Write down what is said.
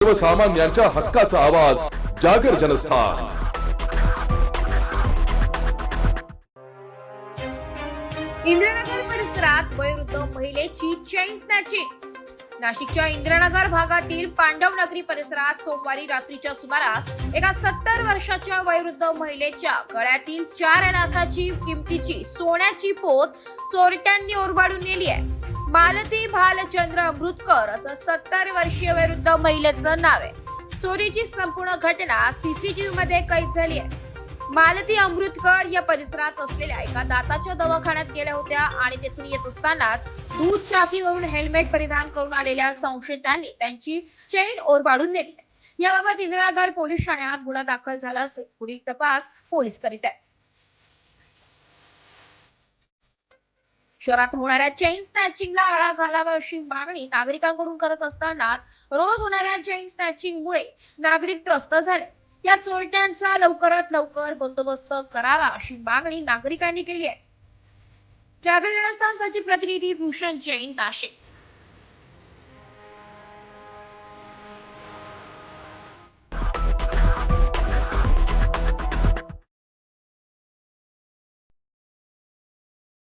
सर्वसामान्यांच्या हक्काचा आवाज जागर जनस्थान। इंद्रनगर परिसरात वयोवृद्ध महिलेची चेन स्नॅचिंग। नाशिकच्या इंद्रनगर भागातील पांडवनगरी परिसरात सोमवारी रात्रीच्या सुमारास एका 70 वर्षाच्या वयोवृद्ध महिलेच्या गळ्यातील 4 लाखाची किमतीची सोन्याची पोत चोरट्यांनी ओरबाडून नेली आहे। मालती भालचंद्र अमृतकर असं 70 वर्षीय वयोवृद्ध महिलेचं नाव आहे। चोरीची संपूर्ण घटना सीसीटीव्ही मध्ये कैद झाली आहे। मालती अमृतकर या परिसरात असलेल्या एका दाताच्या दवाखान्यात गेल्या होत्या आणि तेथून येत असतानाच दूध टाकीवरून हेल्मेट परिधान करून आलेल्या संशयितांनी त्यांची चेन ओरबाडून नेली। याबाबत इंद्रनगर पोलीस ठाण्यात गुन्हा दाखल झाला असून पुढील तपास पोलीस करीत आहेत। शहरात होणाऱ्या चेन स्नॅचिंगला आळा घालावा अशी मागणी नागरिकांकडून करत असतानाच रोज होणाऱ्या चेन स्नॅचिंगमुळे नागरिक त्रस्त झाले। या चोरट्यांचा लवकरात लवकर बंदोबस्त करावा अशी मागणी नागरिकांनी केली आहे। जागर जनस्थानसाठी प्रतिनिधी भूषण जैन, नाशिक।